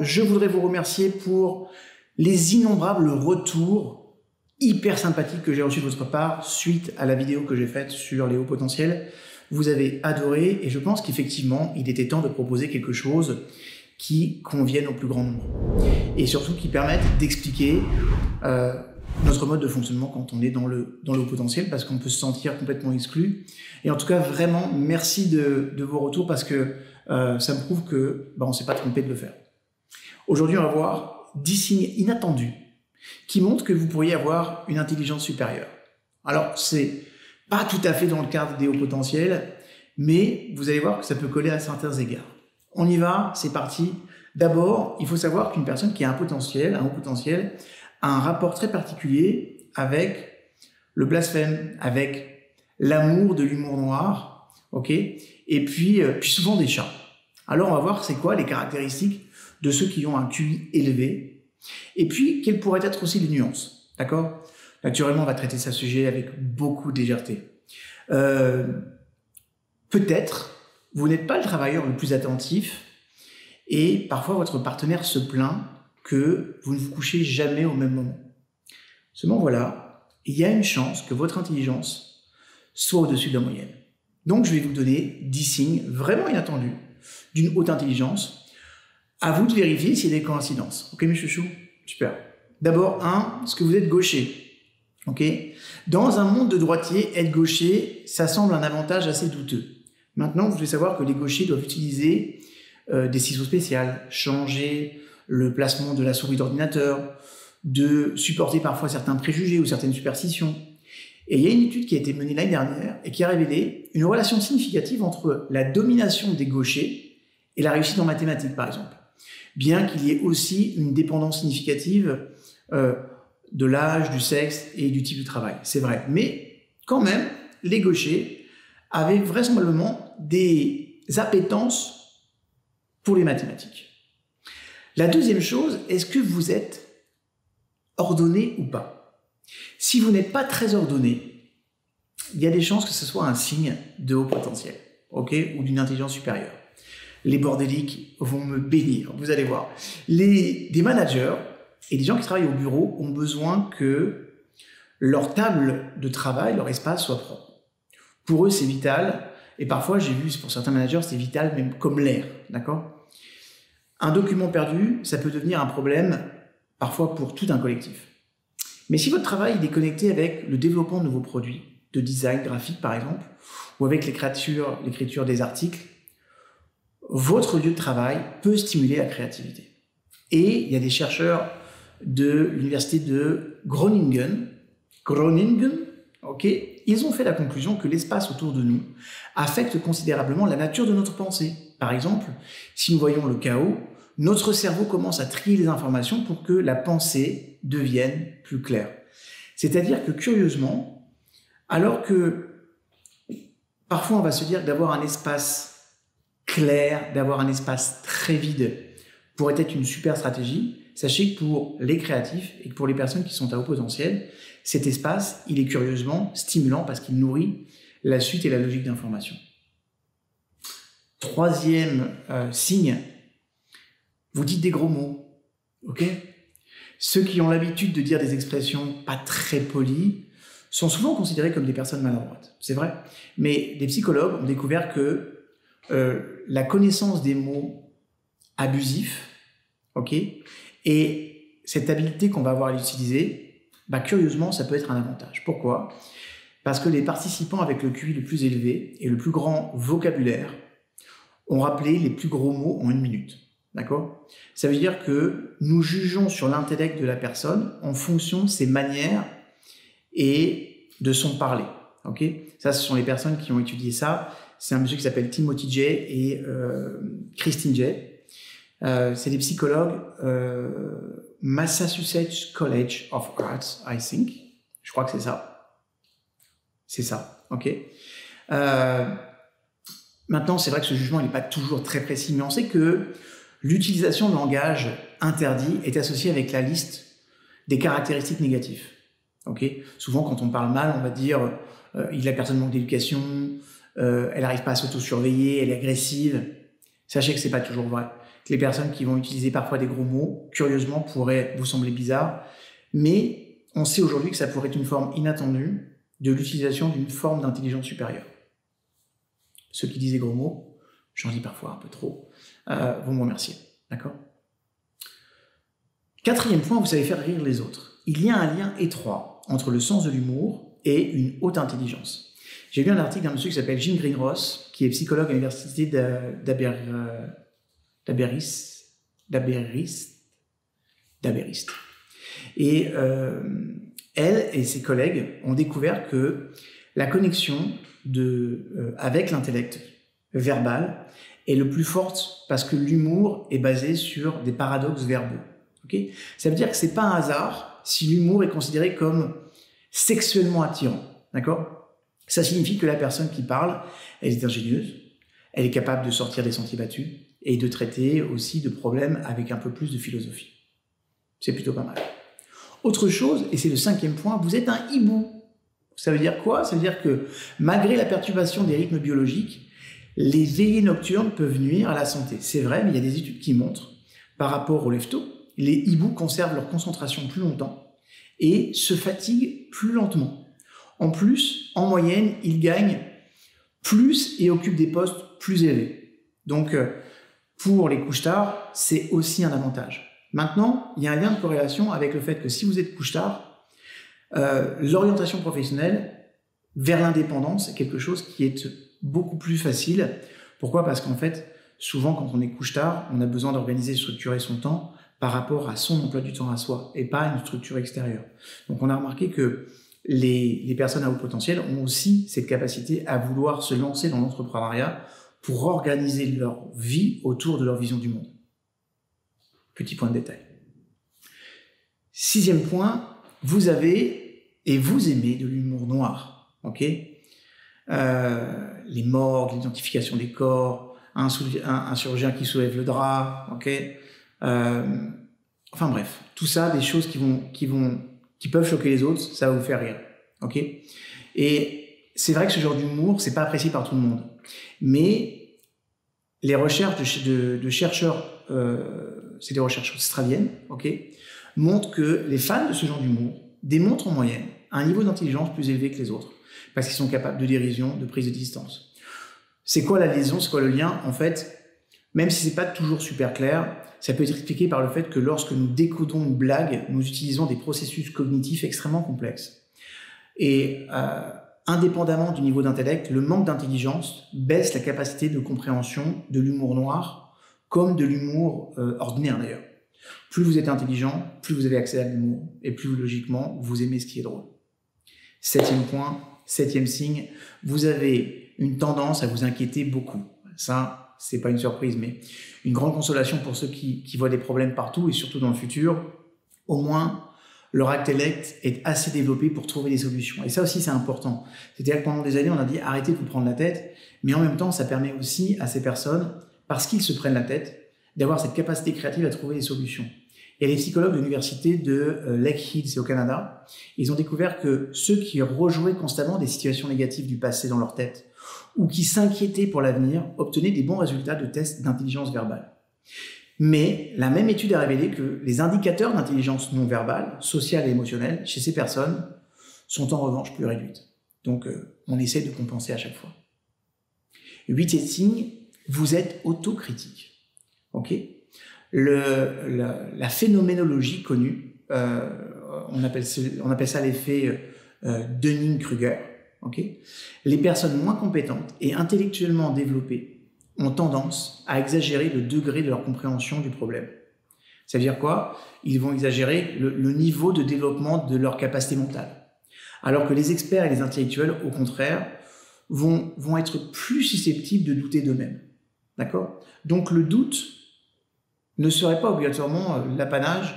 Je voudrais vous remercier pour les innombrables retours hyper sympathiques que j'ai reçus de votre part suite à la vidéo que j'ai faite sur les hauts potentiels. Vous avez adoré et je pense qu'effectivement, il était temps de proposer quelque chose qui convienne au plus grand nombre et surtout qui permette d'expliquer notre mode de fonctionnement quand on est dans le haut potentiel, parce qu'on peut se sentir complètement exclu. Et en tout cas, vraiment, merci de vos retours parce que ça me prouve que on ne s'est pas trompé de le faire. Aujourd'hui, on va voir 10 signes inattendus qui montrent que vous pourriez avoir une intelligence supérieure. Alors, c'est pas tout à fait dans le cadre des hauts potentiels, mais vous allez voir que ça peut coller à certains égards. On y va, c'est parti. D'abord, il faut savoir qu'une personne qui a un haut potentiel, a un rapport très particulier avec le blasphème, avec l'amour de l'humour noir, ok, et puis souvent des chats. Alors, on va voir c'est quoi les caractéristiques de ceux qui ont un QI élevé, et puis quelles pourraient être aussi les nuances, d'accord? Naturellement, on va traiter ce sujet avec beaucoup de légèreté. Peut-être, vous n'êtes pas le travailleur le plus attentif, et parfois votre partenaire se plaint que vous ne vous couchez jamais au même moment. Seulement voilà, il y a une chance que votre intelligence soit au-dessus de la moyenne. Donc je vais vous donner 10 signes vraiment inattendus d'une haute intelligence. À vous de vérifier s'il y a des coïncidences. Ok mes chouchous? Super. D'abord, est-ce que vous êtes gaucher? Ok. Dans un monde de droitiers, être gaucher, ça semble un avantage assez douteux. Maintenant, vous devez savoir que les gauchers doivent utiliser des ciseaux spéciales, changer le placement de la souris d'ordinateur, de supporter parfois certains préjugés ou certaines superstitions. Et il y a une étude qui a été menée l'année dernière et qui a révélé une relation significative entre la domination des gauchers et la réussite en mathématiques, par exemple. Bien qu'il y ait aussi une dépendance significative de l'âge, du sexe et du type de travail. C'est vrai. Mais quand même, les gauchers avaient vraisemblablement des appétences pour les mathématiques. La deuxième chose, est-ce que vous êtes ordonné ou pas? Si vous n'êtes pas très ordonné, il y a des chances que ce soit un signe de haut potentiel, ok, ou d'une intelligence supérieure. Les bordéliques vont me bénir, vous allez voir. Des managers et des gens qui travaillent au bureau ont besoin que leur table de travail, leur espace soit propre. Pour eux, c'est vital. Et parfois, j'ai vu, pour certains managers, c'est vital même comme l'air, d'accord? Un document perdu, ça peut devenir un problème, parfois pour tout un collectif. Mais si votre travail est connecté avec le développement de nouveaux produits, de design graphique par exemple, ou avec l'écriture des articles, votre lieu de travail peut stimuler la créativité. Et il y a des chercheurs de l'université de Groningen, ok, ils ont fait la conclusion que l'espace autour de nous affecte considérablement la nature de notre pensée. Par exemple, si nous voyons le chaos, notre cerveau commence à trier les informations pour que la pensée devienne plus claire. C'est-à-dire que curieusement, alors que parfois on va se dire d'avoir un espace clair, d'avoir un espace très vide pourrait être une super stratégie, sachez que pour les créatifs et pour les personnes qui sont à haut potentiel, cet espace, il est curieusement stimulant parce qu'il nourrit la suite et la logique d'information. Troisième signe, vous dites des gros mots, ok? Ceux qui ont l'habitude de dire des expressions pas très polies sont souvent considérés comme des personnes maladroites, c'est vrai. Mais des psychologues ont découvert que la connaissance des mots abusifs, ok, et cette habileté qu'on va avoir à l'utiliser, curieusement, ça peut être un avantage. Pourquoi? Parce que les participants avec le QI le plus élevé et le plus grand vocabulaire ont rappelé les plus gros mots en 1 minute. D'accord? Ça veut dire que nous jugeons sur l'intellect de la personne en fonction de ses manières et de son parler. Ok? Ça, ce sont les personnes qui ont étudié ça. C'est un monsieur qui s'appelle Timothy Jay et Christine Jay. C'est des psychologues Massachusetts College of Arts, I think. Je crois que c'est ça. C'est ça, ok. Maintenant, c'est vrai que ce jugement n'est pas toujours très précis, mais on sait que l'utilisation de langage interdit est associée avec la liste des caractéristiques négatives. Okay. Souvent, quand on parle mal, on va dire la personne manque d'éducation, elle n'arrive pas à s'auto-surveiller, elle est agressive. Sachez que c'est pas toujours vrai. que les personnes qui vont utiliser parfois des gros mots, curieusement, pourraient vous sembler bizarres, mais on sait aujourd'hui que ça pourrait être une forme inattendue de l'utilisation d'une forme d'intelligence supérieure. Ceux qui disent des gros mots, j'en dis parfois un peu trop, vont me remercier, d'accord? Quatrième point, vous savez faire rire les autres. Il y a un lien étroit entre le sens de l'humour et une haute intelligence. J'ai lu un article d'un monsieur qui s'appelle Jim Greenross, qui est psychologue à l'université d'Aberystwyth. Et elle et ses collègues ont découvert que la connexion avec l'intellect verbal est le plus forte parce que l'humour est basé sur des paradoxes verbaux. Okay, ça veut dire que c'est pas un hasard si l'humour est considéré comme sexuellement attirant. D'accord? Ça signifie que la personne qui parle, elle est ingénieuse, elle est capable de sortir des sentiers battus et de traiter aussi de problèmes avec un peu plus de philosophie. C'est plutôt pas mal. Autre chose, et c'est le cinquième point, vous êtes un hibou. Ça veut dire quoi? Ça veut dire que malgré la perturbation des rythmes biologiques, les veillées nocturnes peuvent nuire à la santé. C'est vrai, mais il y a des études qui montrent, par rapport aux lève-tôt, les hiboux conservent leur concentration plus longtemps et se fatiguent plus lentement. En plus, en moyenne, ils gagnent plus et occupent des postes plus élevés. Donc, pour les couche-tard, c'est aussi un avantage. Maintenant, il y a un lien de corrélation avec le fait que si vous êtes couche-tard, l'orientation professionnelle vers l'indépendance est quelque chose qui est beaucoup plus facile. Pourquoi? Parce qu'en fait, souvent, quand on est couche-tard, on a besoin d'organiser et structurer son temps par rapport à son emploi du temps à soi et pas à une structure extérieure. Donc, on a remarqué que les personnes à haut potentiel ont aussi cette capacité à vouloir se lancer dans l'entrepreneuriat pour organiser leur vie autour de leur vision du monde. Petit point de détail. Sixième point, vous avez et vous aimez de l'humour noir. Ok? Les morgues, l'identification des corps, un chirurgien qui soulève le drap. Ok? Enfin bref, tout ça, des choses qui peuvent choquer les autres, ça va vous faire rire. Ok? Et c'est vrai que ce genre d'humour, c'est pas apprécié par tout le monde. Mais les recherches de chercheurs, c'est des recherches australiennes, ok, montrent que les fans de ce genre d'humour démontrent en moyenne un niveau d'intelligence plus élevé que les autres, parce qu'ils sont capables de dérision, de prise de distance. C'est quoi la liaison? C'est quoi le lien? En fait, même si c'est pas toujours super clair, ça peut être expliqué par le fait que lorsque nous décodons une blague, nous utilisons des processus cognitifs extrêmement complexes. Et indépendamment du niveau d'intellect, le manque d'intelligence baisse la capacité de compréhension de l'humour noir, comme de l'humour ordinaire d'ailleurs. Plus vous êtes intelligent, plus vous avez accès à l'humour, et plus logiquement, vous aimez ce qui est drôle. Septième point, septième signe, vous avez une tendance à vous inquiéter beaucoup. Ça, c'est pas une surprise, mais une grande consolation pour ceux qui voient des problèmes partout, et surtout dans le futur, au moins, leur intellect est assez développé pour trouver des solutions. Et ça aussi, c'est important. C'est-à-dire que pendant des années, on a dit arrêtez de vous prendre la tête, mais en même temps, ça permet aussi à ces personnes, parce qu'ils se prennent la tête, d'avoir cette capacité créative à trouver des solutions. Et les psychologues de l'université de Lake Hill, c'est au Canada, ils ont découvert que ceux qui rejouaient constamment des situations négatives du passé dans leur tête, ou qui s'inquiétaient pour l'avenir, obtenaient des bons résultats de tests d'intelligence verbale. Mais la même étude a révélé que les indicateurs d'intelligence non verbale, sociale et émotionnelle, chez ces personnes, sont en revanche plus réduites. Donc, on essaie de compenser à chaque fois. Huitième signe, vous êtes autocritique. Ok? La phénoménologie connue, on appelle ça l'effet Dunning-Kruger. Okay? Les personnes moins compétentes et intellectuellement développées ont tendance à exagérer le degré de leur compréhension du problème. Ça veut dire quoi? Ils vont exagérer le niveau de développement de leur capacité mentale. Alors que les experts et les intellectuels, au contraire, vont être plus susceptibles de douter d'eux-mêmes. D'accord? Donc le doute ne serait pas obligatoirement l'apanage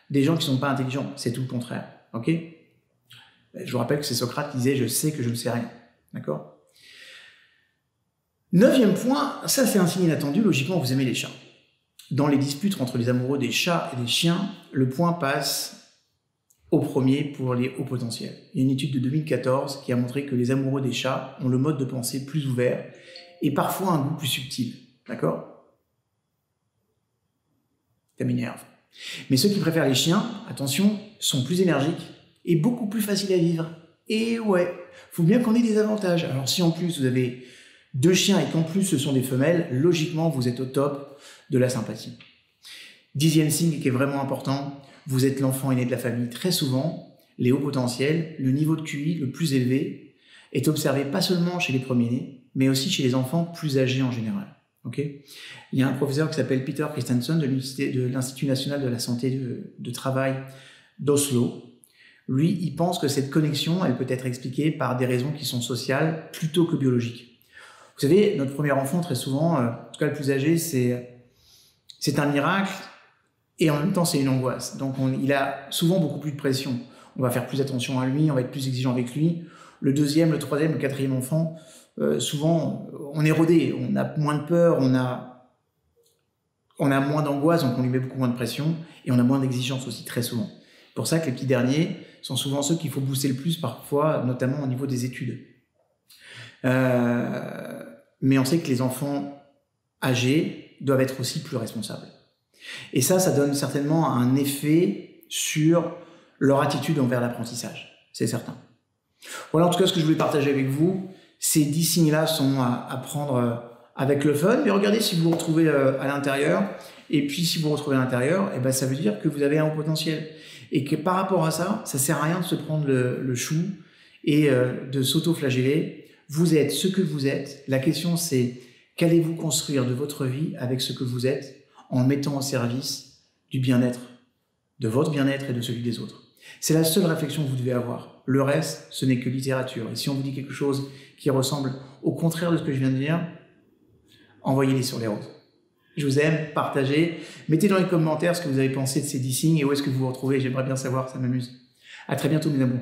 des gens qui ne sont pas intelligents. C'est tout le contraire. Ok? Je vous rappelle que c'est Socrate qui disait « je sais que je ne sais rien ». D'accord? Neuvième point, ça c'est un signe inattendu, logiquement vous aimez les chats. Dans les disputes entre les amoureux des chats et des chiens, le point passe au premier pour les hauts potentiels. Il y a une étude de 2014 qui a montré que les amoureux des chats ont le mode de pensée plus ouvert et parfois un goût plus subtil. D'accord? ça m'énerve. Mais ceux qui préfèrent les chiens, attention, sont plus énergiques et beaucoup plus faciles à vivre. Et ouais, faut bien qu'on ait des avantages. Alors si en plus vous avez 2 chiens et qu'en plus ce sont des femelles, logiquement vous êtes au top de la sympathie. 10e signe qui est vraiment important, vous êtes l'enfant aîné de la famille. Très souvent, les hauts potentiels, le niveau de QI le plus élevé est observé pas seulement chez les premiers-nés, mais aussi chez les enfants plus âgés en général. Okay. Il y a un professeur qui s'appelle Peter Christensen de l'Institut national de la santé de travail d'Oslo. Lui, il pense que cette connexion, elle peut être expliquée par des raisons qui sont sociales plutôt que biologiques. Vous savez, notre premier enfant, très souvent, en tout cas le plus âgé, c'est un miracle et en même temps c'est une angoisse. Donc il a souvent beaucoup plus de pression. On va faire plus attention à lui, on va être plus exigeant avec lui. Le 2e, le 3e, le 4e enfant, souvent on est rodé, on a moins de peur, on a moins d'angoisse, donc on lui met beaucoup moins de pression et on a moins d'exigence aussi très souvent. C'est pour ça que les petits derniers sont souvent ceux qu'il faut booster le plus parfois, notamment au niveau des études. Mais on sait que les enfants âgés doivent être aussi plus responsables. Et ça donne certainement un effet sur leur attitude envers l'apprentissage, c'est certain. Voilà en tout cas ce que je voulais partager avec vous. Ces 10 signes-là sont à prendre avec le fun, mais regardez si vous vous retrouvez à l'intérieur, et puis si vous vous retrouvez à l'intérieur, ça veut dire que vous avez un haut potentiel. Et que par rapport à ça, ça sert à rien de se prendre le chou et de s'auto-flageller. Vous êtes ce que vous êtes. La question c'est, qu'allez-vous construire de votre vie avec ce que vous êtes en mettant au service du bien-être, de votre bien-être et de celui des autres. C'est la seule réflexion que vous devez avoir. Le reste, ce n'est que littérature. Et si on vous dit quelque chose qui ressemble au contraire de ce que je viens de dire, envoyez-les sur les roses. Je vous aime, partagez, mettez dans les commentaires ce que vous avez pensé de ces 10 signes et où est-ce que vous vous retrouvez. J'aimerais bien savoir, ça m'amuse. À très bientôt mes amours.